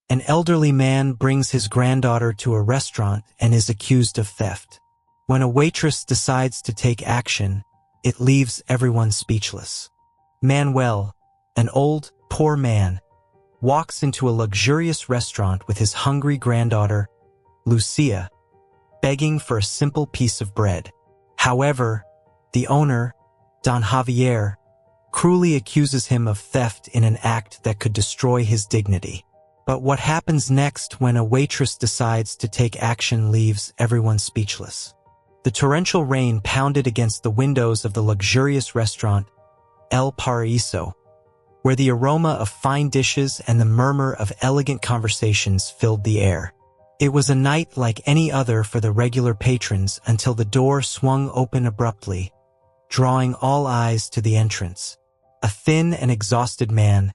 An elderly man brings his granddaughter to a restaurant and is accused of theft. When a waitress decides to take action, it leaves everyone speechless. Manuel, an old, poor man, walks into a luxurious restaurant with his hungry granddaughter, Lucia, begging for a simple piece of bread. However, the owner, Don Javier, cruelly accuses him of theft in an act that could destroy his dignity. But what happens next when a waitress decides to take action leaves everyone speechless. The torrential rain pounded against the windows of the luxurious restaurant El Paraíso, where the aroma of fine dishes and the murmur of elegant conversations filled the air. It was a night like any other for the regular patrons until the door swung open abruptly, drawing all eyes to the entrance. A thin and exhausted man,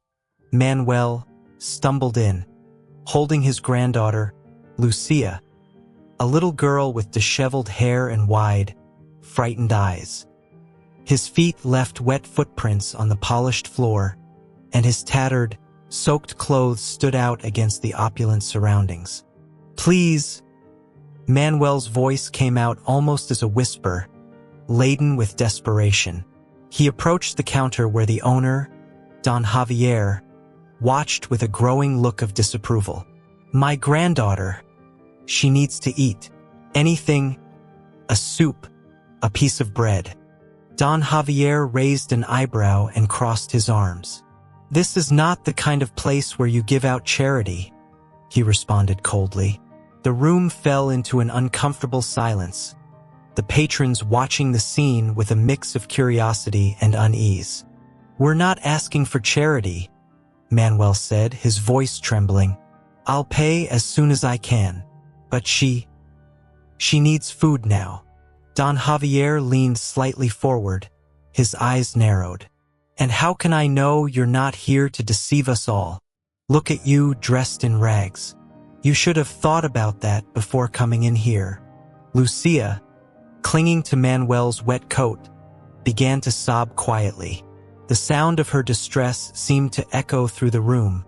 Manuel, stumbled in, holding his granddaughter, Lucia, a little girl with disheveled hair and wide, frightened eyes. His feet left wet footprints on the polished floor, and his tattered, soaked clothes stood out against the opulent surroundings. "Please," Manuel's voice came out almost as a whisper, laden with desperation. He approached the counter where the owner, Don Javier, watched with a growing look of disapproval. "My granddaughter. She needs to eat. Anything. A soup. A piece of bread." Don Javier raised an eyebrow and crossed his arms. "This is not the kind of place where you give out charity," he responded coldly. The room fell into an uncomfortable silence, the patrons watching the scene with a mix of curiosity and unease. "We're not asking for charity," Manuel said, his voice trembling. "I'll pay as soon as I can. But she needs food now." Don Javier leaned slightly forward, his eyes narrowed. "And how can I know you're not here to deceive us all? Look at you dressed in rags. You should have thought about that before coming in here." Lucia, clinging to Manuel's wet coat, began to sob quietly. The sound of her distress seemed to echo through the room,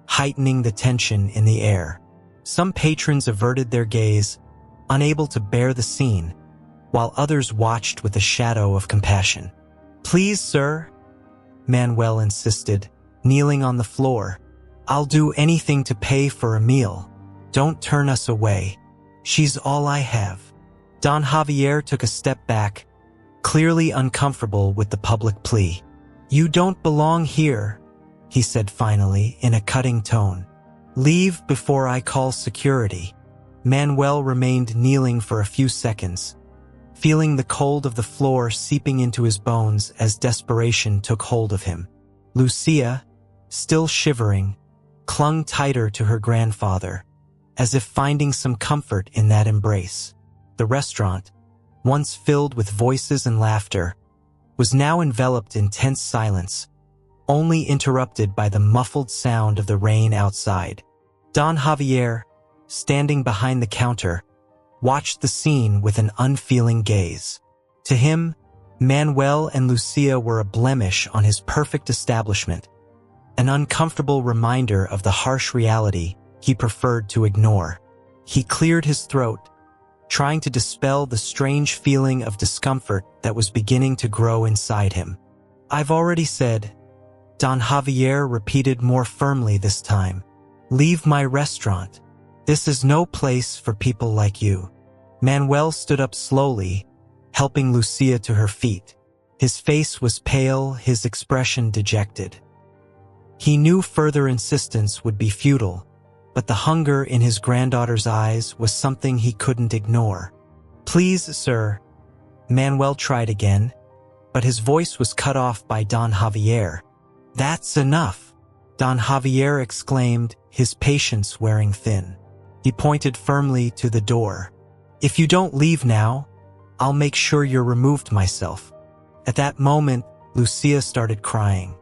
heightening the tension in the air. Some patrons averted their gaze, unable to bear the scene, while others watched with a shadow of compassion. "Please, sir," Manuel insisted, kneeling on the floor. "I'll do anything to pay for a meal. Don't turn us away. She's all I have." Don Javier took a step back, clearly uncomfortable with the public plea. "You don't belong here," he said finally in a cutting tone. "Leave before I call security." Manuel remained kneeling for a few seconds, feeling the cold of the floor seeping into his bones as desperation took hold of him. Lucia, still shivering, clung tighter to her grandfather, as if finding some comfort in that embrace. The restaurant, once filled with voices and laughter, was now enveloped in tense silence, only interrupted by the muffled sound of the rain outside. Don Javier, standing behind the counter, watched the scene with an unfeeling gaze. To him, Manuel and Lucia were a blemish on his perfect establishment, an uncomfortable reminder of the harsh reality he preferred to ignore. He cleared his throat, trying to dispel the strange feeling of discomfort that was beginning to grow inside him. "I've already said," Don Javier repeated more firmly this time. "Leave my restaurant. This is no place for people like you." Manuel stood up slowly, helping Lucia to her feet. His face was pale, his expression dejected. He knew further insistence would be futile, but the hunger in his granddaughter's eyes was something he couldn't ignore. "Please, sir," Manuel tried again, but his voice was cut off by Don Javier. "That's enough," Don Javier exclaimed, his patience wearing thin. He pointed firmly to the door. "If you don't leave now, I'll make sure you're removed myself." At that moment, Lucia started crying.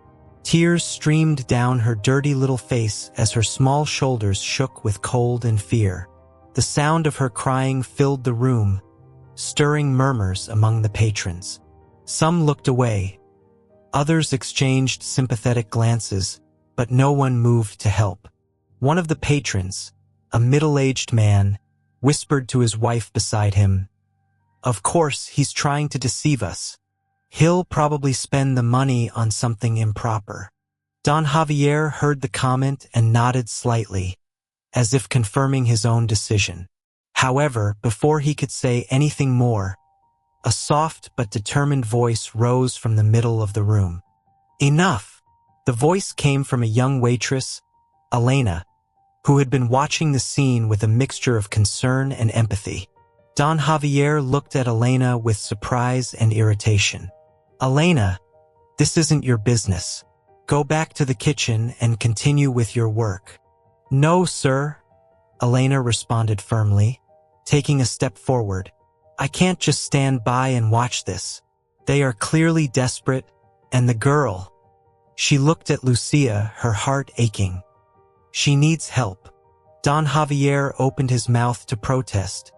Tears streamed down her dirty little face as her small shoulders shook with cold and fear. The sound of her crying filled the room, stirring murmurs among the patrons. Some looked away. Others exchanged sympathetic glances, but no one moved to help. One of the patrons, a middle-aged man, whispered to his wife beside him, "Of course, he's trying to deceive us. He'll probably spend the money on something improper." Don Javier heard the comment and nodded slightly, as if confirming his own decision. However, before he could say anything more, a soft but determined voice rose from the middle of the room. "Enough!" The voice came from a young waitress, Elena, who had been watching the scene with a mixture of concern and empathy. Don Javier looked at Elena with surprise and irritation. "Elena, this isn't your business. Go back to the kitchen and continue with your work." "No, sir," Elena responded firmly, taking a step forward. "I can't just stand by and watch this. They are clearly desperate, and the girl..." She looked at Lucia, her heart aching. "She needs help." Don Javier opened his mouth to protest,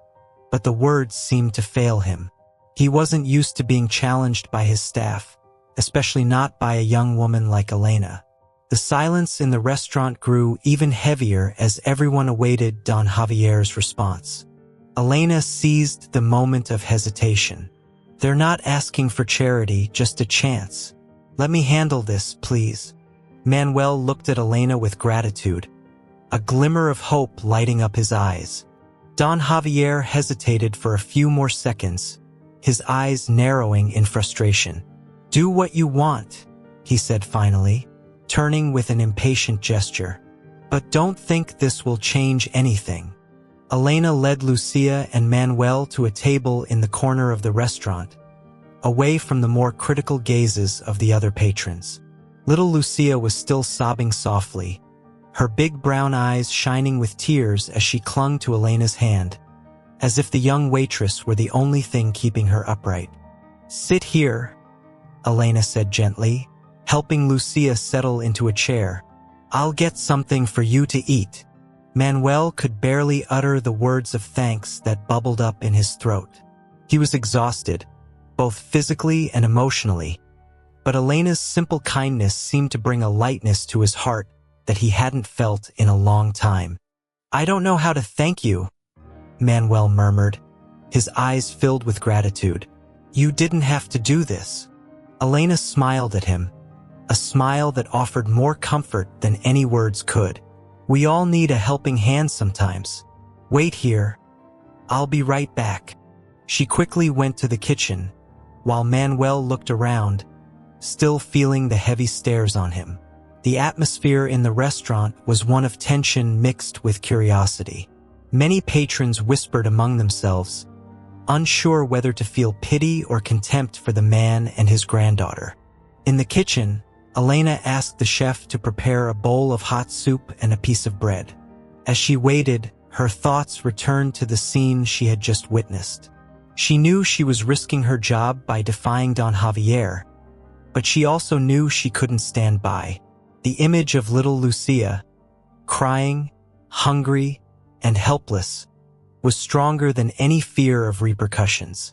but the words seemed to fail him. He wasn't used to being challenged by his staff, especially not by a young woman like Elena. The silence in the restaurant grew even heavier as everyone awaited Don Javier's response. Elena seized the moment of hesitation. "They're not asking for charity, just a chance. Let me handle this, please." Manuel looked at Elena with gratitude, a glimmer of hope lighting up his eyes. Don Javier hesitated for a few more seconds, his eyes narrowing in frustration. "Do what you want," he said finally, turning with an impatient gesture. "But don't think this will change anything." Elena led Lucia and Manuel to a table in the corner of the restaurant, away from the more critical gazes of the other patrons. Little Lucia was still sobbing softly, her big brown eyes shining with tears as she clung to Elena's hand, as if the young waitress were the only thing keeping her upright. "Sit here," Elena said gently, helping Lucia settle into a chair. "I'll get something for you to eat." Manuel could barely utter the words of thanks that bubbled up in his throat. He was exhausted, both physically and emotionally, but Elena's simple kindness seemed to bring a lightness to his heart that he hadn't felt in a long time. "I don't know how to thank you," Manuel murmured, his eyes filled with gratitude. "You didn't have to do this." Elena smiled at him, a smile that offered more comfort than any words could. "We all need a helping hand sometimes. Wait here. I'll be right back." She quickly went to the kitchen, while Manuel looked around, still feeling the heavy stares on him. The atmosphere in the restaurant was one of tension mixed with curiosity. Many patrons whispered among themselves, unsure whether to feel pity or contempt for the man and his granddaughter. In the kitchen, Elena asked the chef to prepare a bowl of hot soup and a piece of bread. As she waited, her thoughts returned to the scene she had just witnessed. She knew she was risking her job by defying Don Javier, but she also knew she couldn't stand by. The image of little Lucia, crying, hungry, and helpless, was stronger than any fear of repercussions.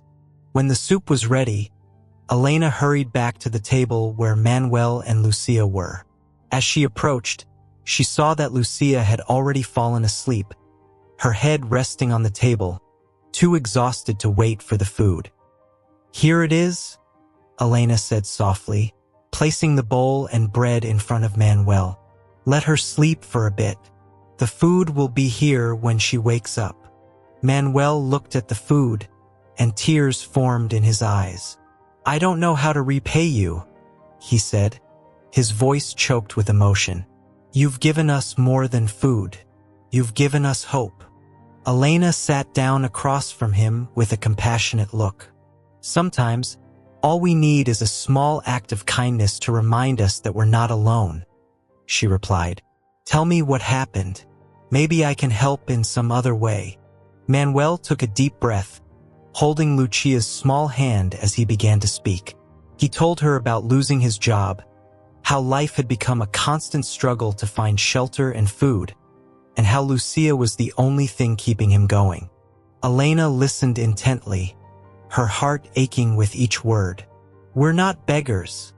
When the soup was ready, Elena hurried back to the table where Manuel and Lucia were. As she approached, she saw that Lucia had already fallen asleep, her head resting on the table, too exhausted to wait for the food. "Here it is," Elena said softly, placing the bowl and bread in front of Manuel. "Let her sleep for a bit. The food will be here when she wakes up." Manuel looked at the food, and tears formed in his eyes. "I don't know how to repay you," he said, his voice choked with emotion. "You've given us more than food. You've given us hope." Elena sat down across from him with a compassionate look. "Sometimes, all we need is a small act of kindness to remind us that we're not alone," she replied. "Tell me what happened. Maybe I can help in some other way." Manuel took a deep breath, holding Lucia's small hand as he began to speak. He told her about losing his job, how life had become a constant struggle to find shelter and food, and how Lucia was the only thing keeping him going. Elena listened intently, her heart aching with each word. "We're not beggars,"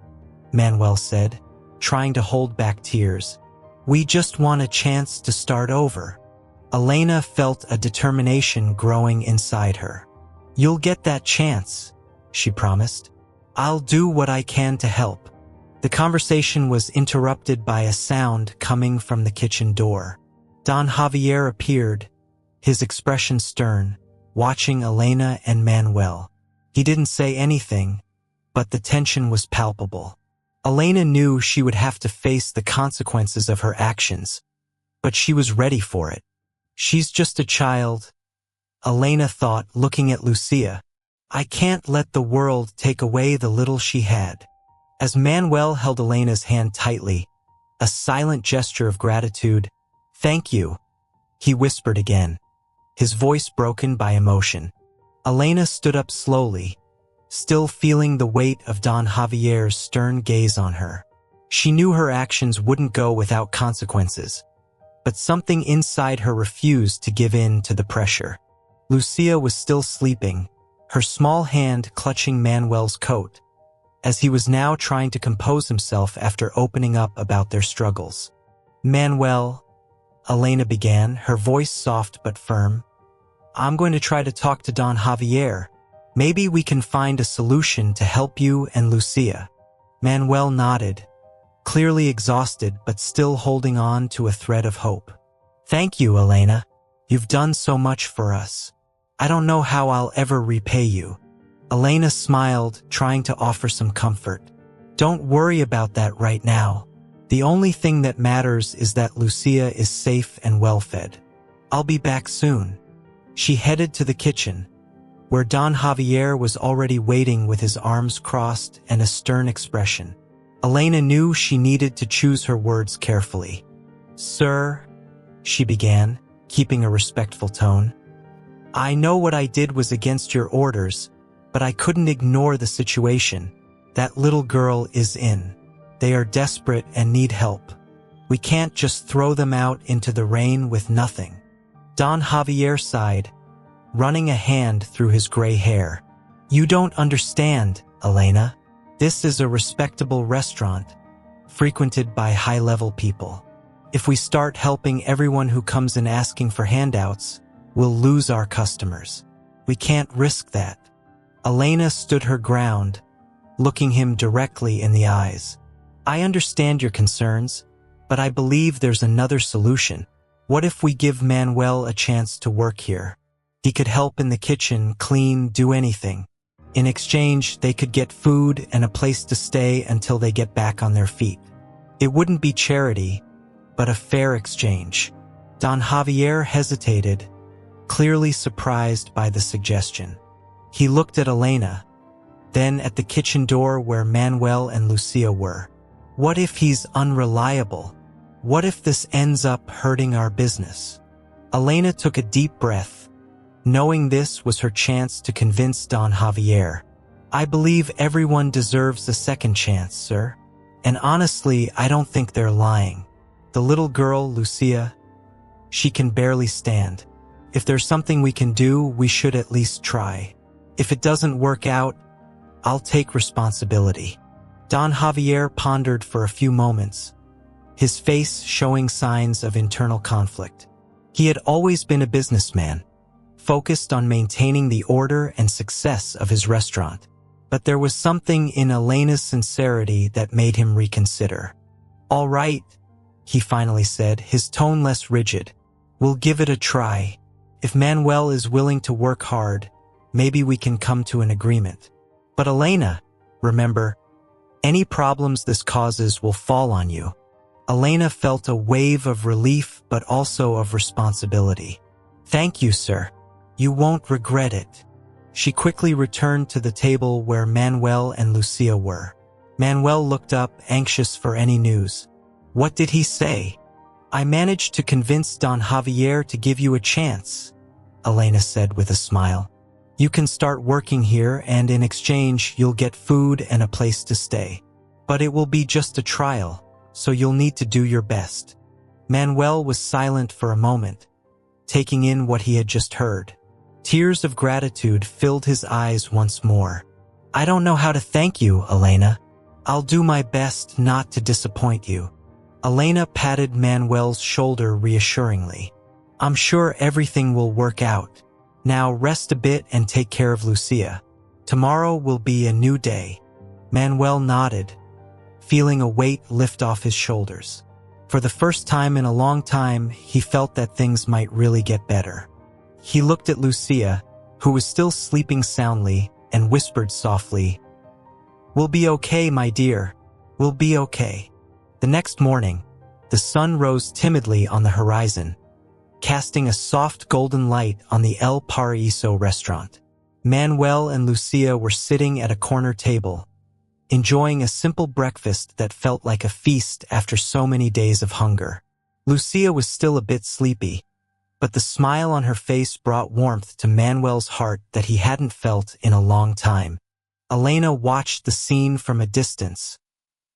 Manuel said, trying to hold back tears. We just want a chance to start over. Elena felt a determination growing inside her. You'll get that chance, she promised. I'll do what I can to help. The conversation was interrupted by a sound coming from the kitchen door. Don Javier appeared, his expression stern, watching Elena and Manuel. He didn't say anything, but the tension was palpable. Elena knew she would have to face the consequences of her actions, but she was ready for it. She's just a child, Elena thought, looking at Lucia. I can't let the world take away the little she had. As Manuel held Elena's hand tightly, a silent gesture of gratitude, "Thank you," he whispered again, his voice broken by emotion. Elena stood up slowly, still feeling the weight of Don Javier's stern gaze on her. She knew her actions wouldn't go without consequences, but something inside her refused to give in to the pressure. Lucia was still sleeping, her small hand clutching Manuel's coat, as he was now trying to compose himself after opening up about their struggles. "Manuel," Elena began, her voice soft but firm, "I'm going to try to talk to Don Javier. Maybe we can find a solution to help you and Lucia." Manuel nodded, clearly exhausted but still holding on to a thread of hope. "Thank you, Elena. You've done so much for us. I don't know how I'll ever repay you." Elena smiled, trying to offer some comfort. "Don't worry about that right now. The only thing that matters is that Lucia is safe and well-fed. I'll be back soon." She headed to the kitchen, where Don Javier was already waiting with his arms crossed and a stern expression. Elena knew she needed to choose her words carefully. "Sir," she began, keeping a respectful tone, "I know what I did was against your orders, but I couldn't ignore the situation. That little girl is in. They are desperate and need help. We can't just throw them out into the rain with nothing." Don Javier sighed, running a hand through his gray hair. "You don't understand, Elena. This is a respectable restaurant, frequented by high-level people. If we start helping everyone who comes in asking for handouts, we'll lose our customers. We can't risk that." Elena stood her ground, looking him directly in the eyes. "I understand your concerns, but I believe there's another solution. What if we give Manuel a chance to work here? He could help in the kitchen, clean, do anything. In exchange, they could get food and a place to stay until they get back on their feet. It wouldn't be charity, but a fair exchange." Don Javier hesitated, clearly surprised by the suggestion. He looked at Elena, then at the kitchen door where Manuel and Lucia were. "What if he's unreliable? What if this ends up hurting our business?" Elena took a deep breath, knowing this was her chance to convince Don Javier. "I believe everyone deserves a second chance, sir. And honestly, I don't think they're lying. The little girl, Lucia, she can barely stand. If there's something we can do, we should at least try. If it doesn't work out, I'll take responsibility." Don Javier pondered for a few moments, his face showing signs of internal conflict. He had always been a businessman, focused on maintaining the order and success of his restaurant. But there was something in Elena's sincerity that made him reconsider. "All right," he finally said, his tone less rigid. "We'll give it a try. If Manuel is willing to work hard, maybe we can come to an agreement. But Elena, remember, any problems this causes will fall on you." Elena felt a wave of relief but also of responsibility. "Thank you, sir. You won't regret it." She quickly returned to the table where Manuel and Lucia were. Manuel looked up, anxious for any news. "What did he say?" "I managed to convince Don Javier to give you a chance," Elena said with a smile. "You can start working here, and in exchange you'll get food and a place to stay. But it will be just a trial, so you'll need to do your best." Manuel was silent for a moment, taking in what he had just heard. Tears of gratitude filled his eyes once more. "I don't know how to thank you, Elena. I'll do my best not to disappoint you." Elena patted Manuel's shoulder reassuringly. I'm sure everything will work out. Now rest a bit and take care of Lucia. Tomorrow will be a new day. Manuel nodded, feeling a weight lift off his shoulders. For the first time in a long time, he felt that things might really get better. He looked at Lucia, who was still sleeping soundly, and whispered softly, "We'll be okay, my dear. We'll be okay." The next morning, the sun rose timidly on the horizon, casting a soft golden light on the El Paraíso restaurant. Manuel and Lucia were sitting at a corner table, enjoying a simple breakfast that felt like a feast after so many days of hunger. Lucia was still a bit sleepy, but the smile on her face brought warmth to Manuel's heart that he hadn't felt in a long time. Elena watched the scene from a distance,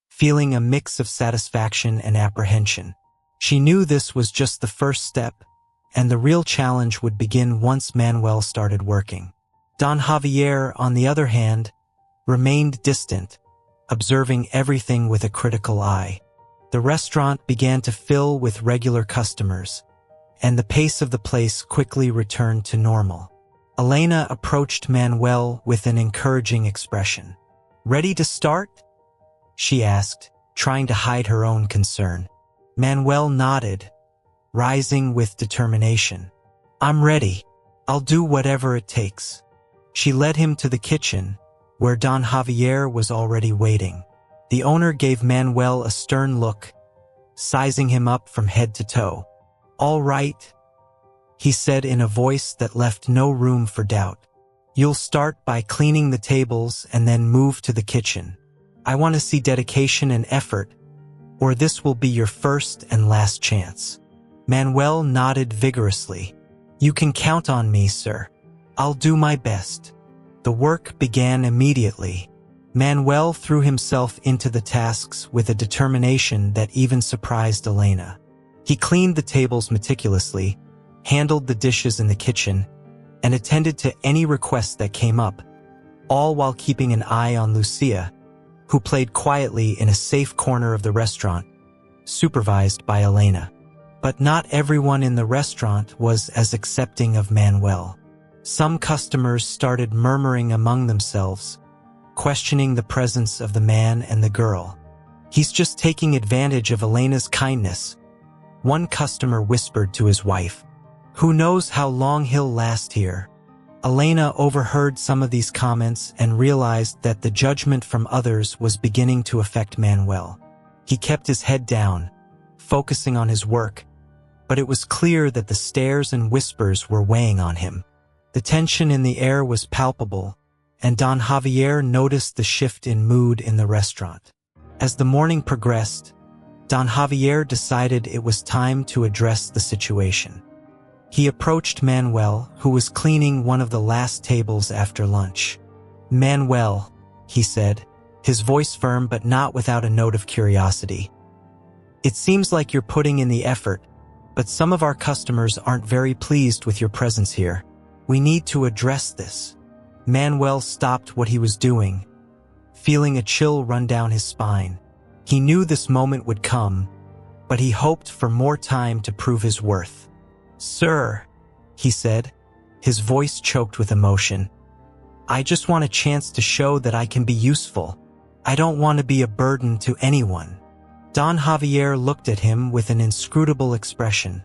feeling a mix of satisfaction and apprehension. She knew this was just the first step, and the real challenge would begin once Manuel started working. Don Javier, on the other hand, remained distant, observing everything with a critical eye. The restaurant began to fill with regular customers, and the pace of the place quickly returned to normal. Elena approached Manuel with an encouraging expression. "Ready to start?" she asked, trying to hide her own concern. Manuel nodded, rising with determination. "I'm ready. I'll do whatever it takes." She led him to the kitchen, where Don Javier was already waiting. The owner gave Manuel a stern look, sizing him up from head to toe. "All right," he said in a voice that left no room for doubt. "You'll start by cleaning the tables and then move to the kitchen. I want to see dedication and effort, or this will be your first and last chance." Manuel nodded vigorously. "You can count on me, sir. I'll do my best." The work began immediately. Manuel threw himself into the tasks with a determination that even surprised Elena. He cleaned the tables meticulously, handled the dishes in the kitchen, and attended to any requests that came up, all while keeping an eye on Lucia, who played quietly in a safe corner of the restaurant, supervised by Elena. But not everyone in the restaurant was as accepting of Manuel. Some customers started murmuring among themselves, questioning the presence of the man and the girl. "He's just taking advantage of Elena's kindness," one customer whispered to his wife. "Who knows how long he'll last here?" Elena overheard some of these comments and realized that the judgment from others was beginning to affect Manuel. He kept his head down, focusing on his work, but it was clear that the stares and whispers were weighing on him. The tension in the air was palpable, and Don Javier noticed the shift in mood in the restaurant. As the morning progressed, Don Javier decided it was time to address the situation. He approached Manuel, who was cleaning one of the last tables after lunch. "Manuel," he said, his voice firm but not without a note of curiosity. "It seems like you're putting in the effort, but some of our customers aren't very pleased with your presence here. We need to address this." Manuel stopped what he was doing, feeling a chill run down his spine. He knew this moment would come, but he hoped for more time to prove his worth. "Sir," he said, his voice choked with emotion, "I just want a chance to show that I can be useful. I don't want to be a burden to anyone." Don Javier looked at him with an inscrutable expression,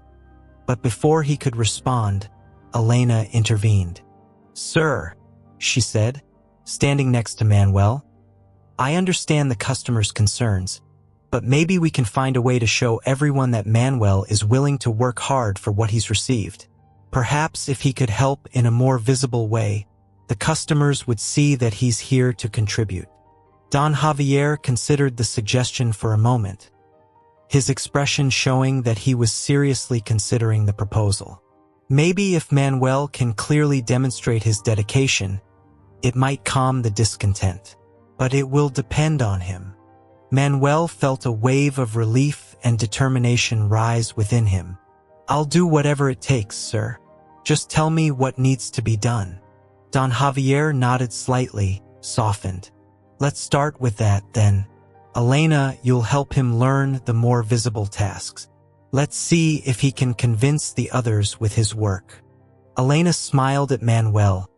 but before he could respond, Elena intervened. "Sir," she said, standing next to Manuel, "I understand the customer's concerns, but maybe we can find a way to show everyone that Manuel is willing to work hard for what he's received. Perhaps if he could help in a more visible way, the customers would see that he's here to contribute." Don Javier considered the suggestion for a moment, his expression showing that he was seriously considering the proposal. Maybe if Manuel can clearly demonstrate his dedication, it might calm the discontent. But it will depend on him. Manuel felt a wave of relief and determination rise within him. "I'll do whatever it takes, sir. Just tell me what needs to be done." Don Javier nodded slightly, softened. "Let's start with that, then." Elena, you'll help him learn the more visible tasks. Let's see if he can convince the others with his work." Elena smiled at Manuel,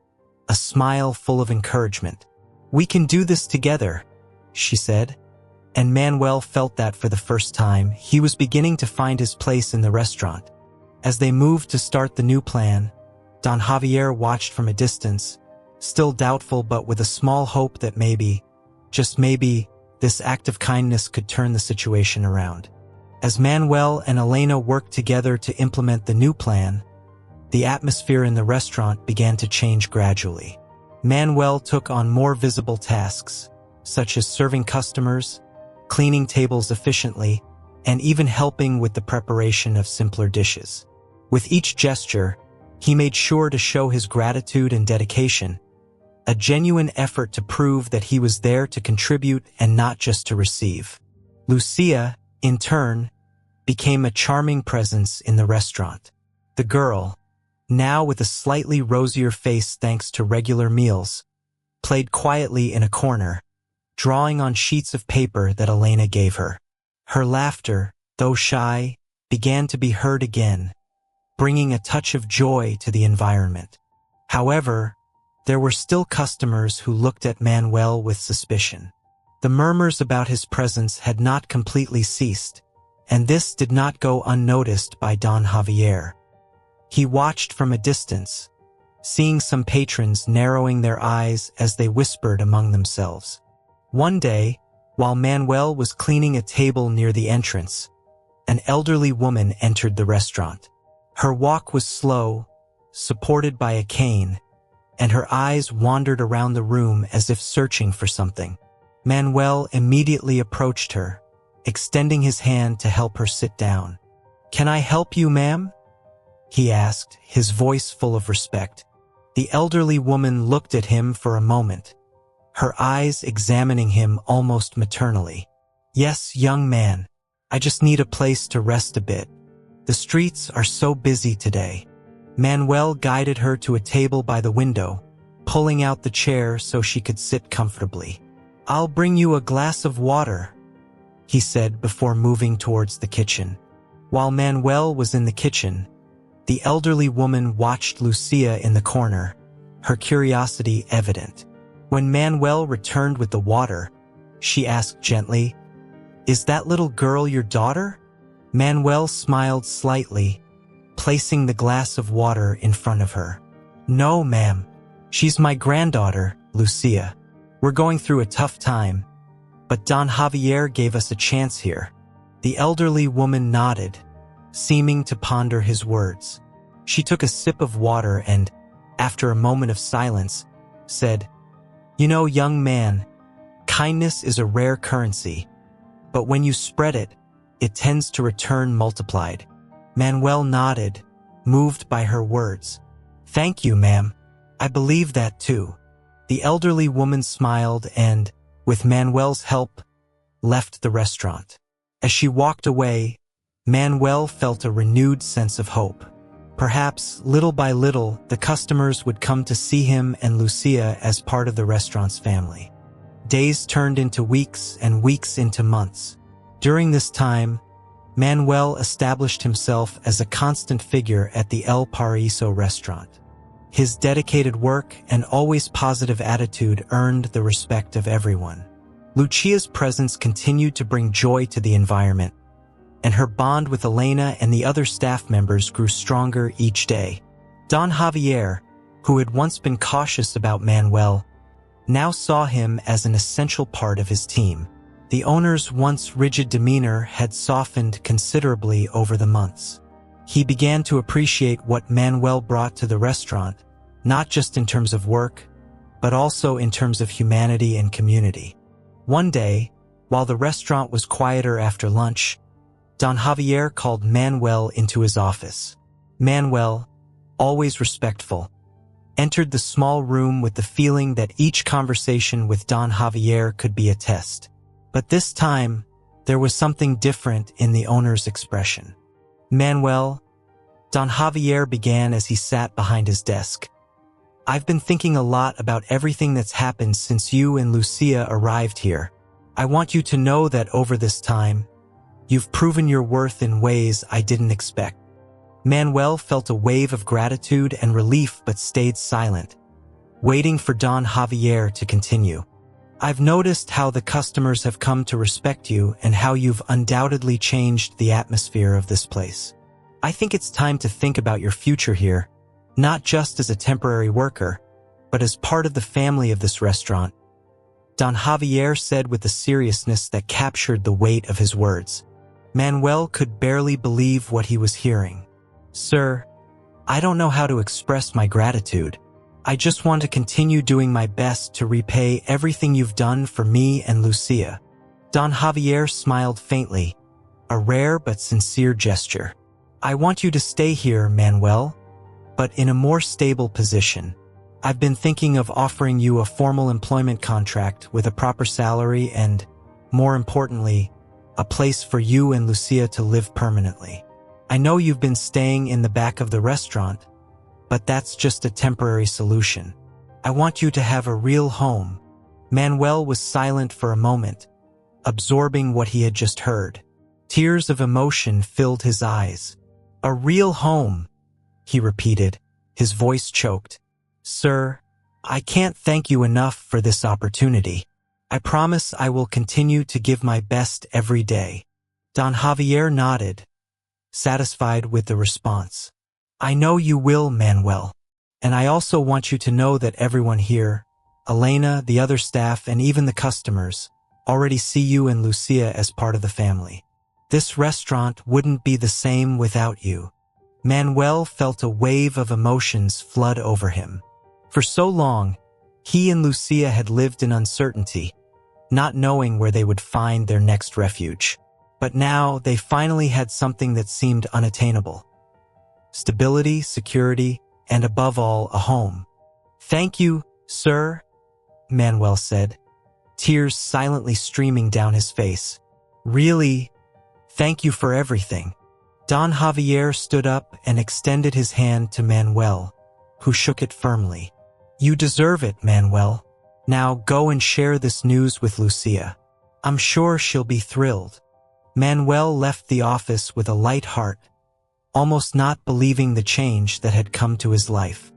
a smile full of encouragement. "We can do this together," she said. And Manuel felt that for the first time, he was beginning to find his place in the restaurant. As they moved to start the new plan, Don Javier watched from a distance, still doubtful but with a small hope that maybe, just maybe, this act of kindness could turn the situation around. As Manuel and Elena worked together to implement the new plan, the atmosphere in the restaurant began to change gradually. Manuel took on more visible tasks, such as serving customers, cleaning tables efficiently, and even helping with the preparation of simpler dishes. With each gesture, he made sure to show his gratitude and dedication, a genuine effort to prove that he was there to contribute and not just to receive. Lucia, in turn, became a charming presence in the restaurant. The girl, now with a slightly rosier face thanks to regular meals, played quietly in a corner, drawing on sheets of paper that Elena gave her. Her laughter, though shy, began to be heard again, bringing a touch of joy to the environment. However, there were still customers who looked at Manuel with suspicion. The murmurs about his presence had not completely ceased, and this did not go unnoticed by Don Javier. He watched from a distance, seeing some patrons narrowing their eyes as they whispered among themselves. One day, while Manuel was cleaning a table near the entrance, an elderly woman entered the restaurant. Her walk was slow, supported by a cane, and her eyes wandered around the room as if searching for something. Manuel immediately approached her, extending his hand to help her sit down. "Can I help you, ma'am?" he asked, his voice full of respect. The elderly woman looked at him for a moment, her eyes examining him almost maternally. "Yes, young man. I just need a place to rest a bit. The streets are so busy today." Manuel guided her to a table by the window, pulling out the chair so she could sit comfortably. "I'll bring you a glass of water," he said before moving towards the kitchen. While Manuel was in the kitchen, the elderly woman watched Lucia in the corner, her curiosity evident. When Manuel returned with the water, she asked gently, "Is that little girl your daughter?" Manuel smiled slightly, placing the glass of water in front of her. "No, ma'am. She's my granddaughter, Lucia. We're going through a tough time, but Don Javier gave us a chance here." The elderly woman nodded, seeming to ponder his words. She took a sip of water and, after a moment of silence, said, "You know, young man, kindness is a rare currency, but when you spread it, it tends to return multiplied." Manuel nodded, moved by her words. "Thank you, ma'am. I believe that too." The elderly woman smiled and, with Manuel's help, left the restaurant. As she walked away, Manuel felt a renewed sense of hope. Perhaps, little by little, the customers would come to see him and Lucia as part of the restaurant's family. Days turned into weeks and weeks into months. During this time, Manuel established himself as a constant figure at the El Paraíso restaurant. His dedicated work and always positive attitude earned the respect of everyone. Lucia's presence continued to bring joy to the environment, and her bond with Elena and the other staff members grew stronger each day. Don Javier, who had once been cautious about Manuel, now saw him as an essential part of his team. The owner's once rigid demeanor had softened considerably over the months. He began to appreciate what Manuel brought to the restaurant, not just in terms of work, but also in terms of humanity and community. One day, while the restaurant was quieter after lunch, Don Javier called Manuel into his office. Manuel, always respectful, entered the small room with the feeling that each conversation with Don Javier could be a test. But this time, there was something different in the owner's expression. "Manuel," Don Javier began as he sat behind his desk, "I've been thinking a lot about everything that's happened since you and Lucia arrived here. I want you to know that over this time, you've proven your worth in ways I didn't expect. Manuel felt a wave of gratitude and relief but stayed silent, waiting for Don Javier to continue. I've noticed how the customers have come to respect you and how you've undoubtedly changed the atmosphere of this place. I think it's time to think about your future here, not just as a temporary worker, but as part of the family of this restaurant. Don Javier said with a seriousness that captured the weight of his words. Manuel could barely believe what he was hearing. Sir, I don't know how to express my gratitude. I just want to continue doing my best to repay everything you've done for me and Lucia. Don Javier smiled faintly, a rare but sincere gesture. I want you to stay here, Manuel, but in a more stable position. I've been thinking of offering you a formal employment contract with a proper salary and, more importantly, a place for you and Lucia to live permanently. I know you've been staying in the back of the restaurant, but that's just a temporary solution. I want you to have a real home. Manuel was silent for a moment, absorbing what he had just heard. Tears of emotion filled his eyes. A real home, he repeated, his voice choked. Sir, I can't thank you enough for this opportunity. I promise I will continue to give my best every day. Don Javier nodded, satisfied with the response. I know you will, Manuel. And I also want you to know that everyone here, Elena, the other staff, and even the customers, already see you and Lucia as part of the family. This restaurant wouldn't be the same without you. Manuel felt a wave of emotions flood over him. For so long, he and Lucia had lived in uncertainty, not knowing where they would find their next refuge. But now they finally had something that seemed unattainable. Stability, security, and above all, a home. Thank you, sir, Manuel said, tears silently streaming down his face. Really, thank you for everything. Don Javier stood up and extended his hand to Manuel, who shook it firmly. You deserve it, Manuel. Now go and share this news with Lucia. I'm sure she'll be thrilled. Manuel left the office with a light heart, almost not believing the change that had come to his life.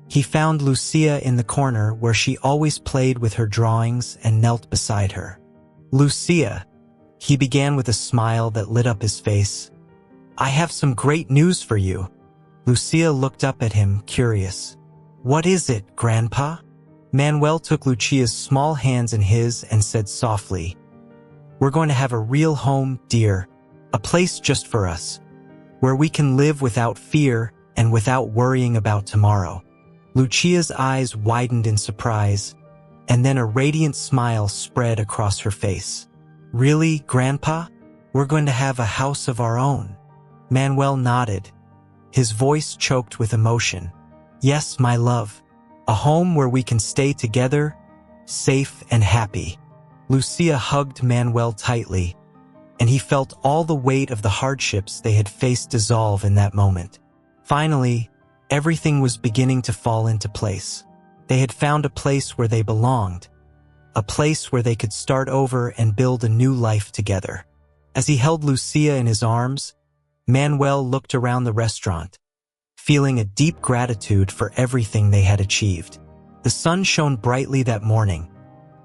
He found Lucia in the corner where she always played with her drawings and knelt beside her. Lucia, he began with a smile that lit up his face. I have some great news for you. Lucia looked up at him, curious. What is it, Grandpa? Manuel took Lucia's small hands in his and said softly, We're going to have a real home, dear, a place just for us, where we can live without fear and without worrying about tomorrow. Lucia's eyes widened in surprise, and then a radiant smile spread across her face. Really, Grandpa? We're going to have a house of our own. Manuel nodded, his voice choked with emotion. Yes, my love, a home where we can stay together, safe and happy. Lucia hugged Manuel tightly, and he felt all the weight of the hardships they had faced dissolve in that moment. Finally, everything was beginning to fall into place. They had found a place where they belonged, a place where they could start over and build a new life together. As he held Lucia in his arms, Manuel looked around the restaurant, feeling a deep gratitude for everything they had achieved. The sun shone brightly that morning,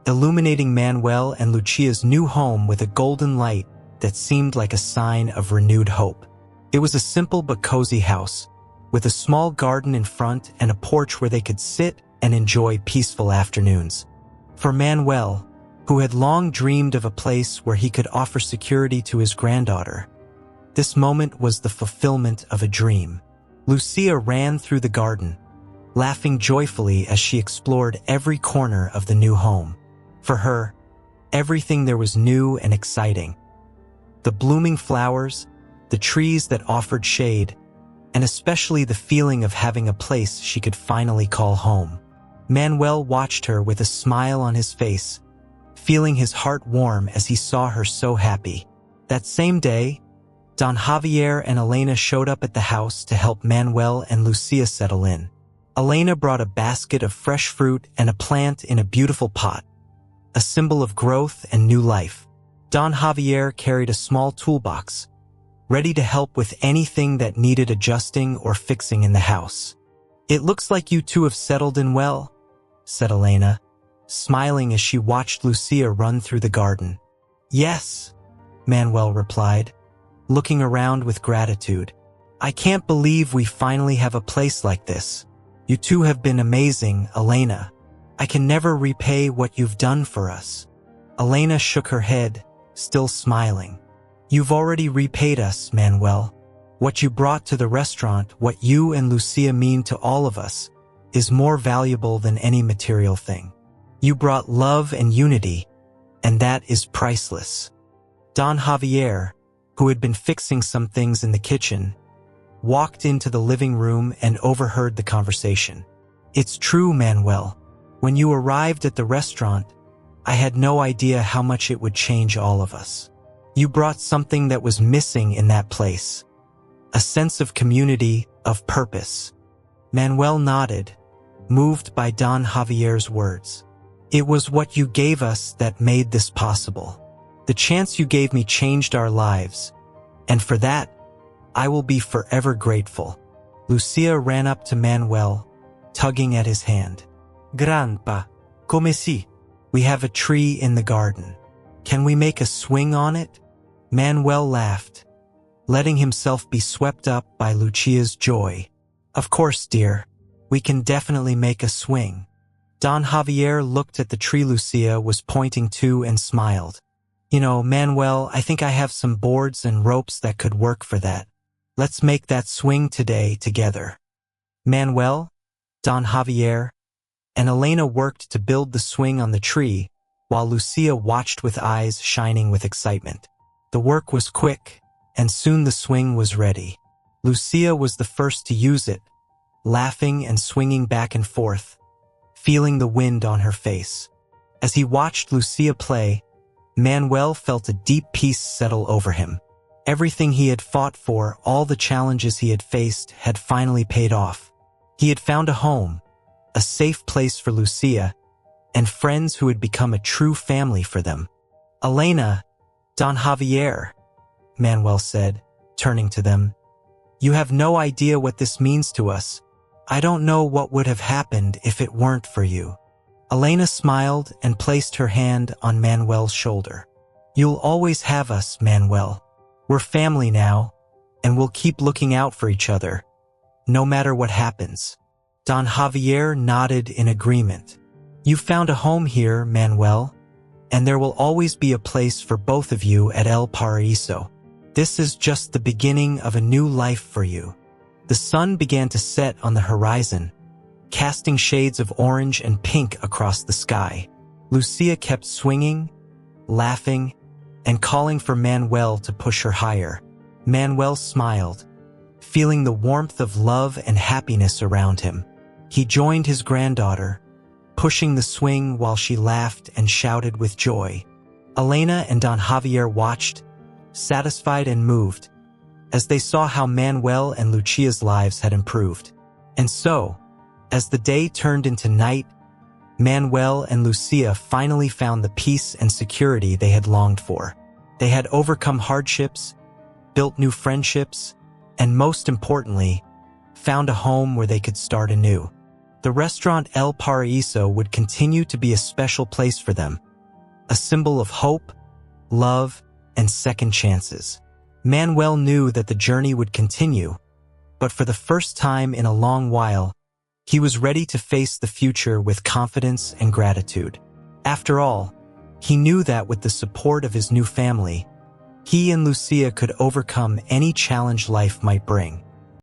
illuminating Manuel and Lucia's new home with a golden light that seemed like a sign of renewed hope. It was a simple but cozy house, with a small garden in front and a porch where they could sit and enjoy peaceful afternoons. For Manuel, who had long dreamed of a place where he could offer security to his granddaughter, this moment was the fulfillment of a dream. Lucia ran through the garden, laughing joyfully as she explored every corner of the new home. For her, everything there was new and exciting. The blooming flowers, the trees that offered shade, and especially the feeling of having a place she could finally call home. Manuel watched her with a smile on his face, feeling his heart warm as he saw her so happy. That same day, Don Javier and Elena showed up at the house to help Manuel and Lucia settle in. Elena brought a basket of fresh fruit and a plant in a beautiful pot, a symbol of growth and new life. Don Javier carried a small toolbox, ready to help with anything that needed adjusting or fixing in the house. "It looks like you two have settled in well," said Elena, smiling as she watched Lucia run through the garden. "Yes," Manuel replied, looking around with gratitude. "I can't believe we finally have a place like this. You two have been amazing, Elena. I can never repay what you've done for us." Elena shook her head, still smiling. "You've already repaid us, Manuel. What you brought to the restaurant, what you and Lucia mean to all of us, is more valuable than any material thing. You brought love and unity, and that is priceless." Don Javier, who had been fixing some things in the kitchen, walked into the living room and overheard the conversation. "It's true, Manuel. When you arrived at the restaurant, I had no idea how much it would change all of us. You brought something that was missing in that place. A sense of community, of purpose." Manuel nodded, moved by Don Javier's words. "It was what you gave us that made this possible. The chance you gave me changed our lives, and for that, I will be forever grateful." Lucia ran up to Manuel, tugging at his hand. "Grandpa, come si? We have a tree in the garden. Can we make a swing on it?" Manuel laughed, letting himself be swept up by Lucia's joy. "Of course, dear. We can definitely make a swing." Don Javier looked at the tree Lucia was pointing to and smiled. "You know, Manuel, I think I have some boards and ropes that could work for that. Let's make that swing today together." Manuel, Don Javier, and Elena worked to build the swing on the tree, while Lucia watched with eyes shining with excitement. The work was quick, and soon the swing was ready. Lucia was the first to use it, laughing and swinging back and forth, feeling the wind on her face. As he watched Lucia play, Manuel felt a deep peace settle over him. Everything he had fought for, all the challenges he had faced, had finally paid off. He had found a home, a safe place for Lucia, and friends who had become a true family for them. "Elena, Don Javier," Manuel said, turning to them. "You have no idea what this means to us. I don't know what would have happened if it weren't for you." Elena smiled and placed her hand on Manuel's shoulder. "You'll always have us, Manuel. We're family now, and we'll keep looking out for each other, no matter what happens." Don Javier nodded in agreement. "You found a home here, Manuel, and there will always be a place for both of you at El Paraíso. This is just the beginning of a new life for you." The sun began to set on the horizon, casting shades of orange and pink across the sky. Lucia kept swinging, laughing, and calling for Manuel to push her higher. Manuel smiled, feeling the warmth of love and happiness around him. He joined his granddaughter, pushing the swing while she laughed and shouted with joy. Elena and Don Javier watched, satisfied and moved, as they saw how Manuel and Lucia's lives had improved. And so, as the day turned into night, Manuel and Lucia finally found the peace and security they had longed for. They had overcome hardships, built new friendships, and most importantly, found a home where they could start anew. The restaurant El Paraíso would continue to be a special place for them, a symbol of hope, love, and second chances. Manuel knew that the journey would continue, but for the first time in a long while, he was ready to face the future with confidence and gratitude. After all, he knew that with the support of his new family, he and Lucia could overcome any challenge life might bring.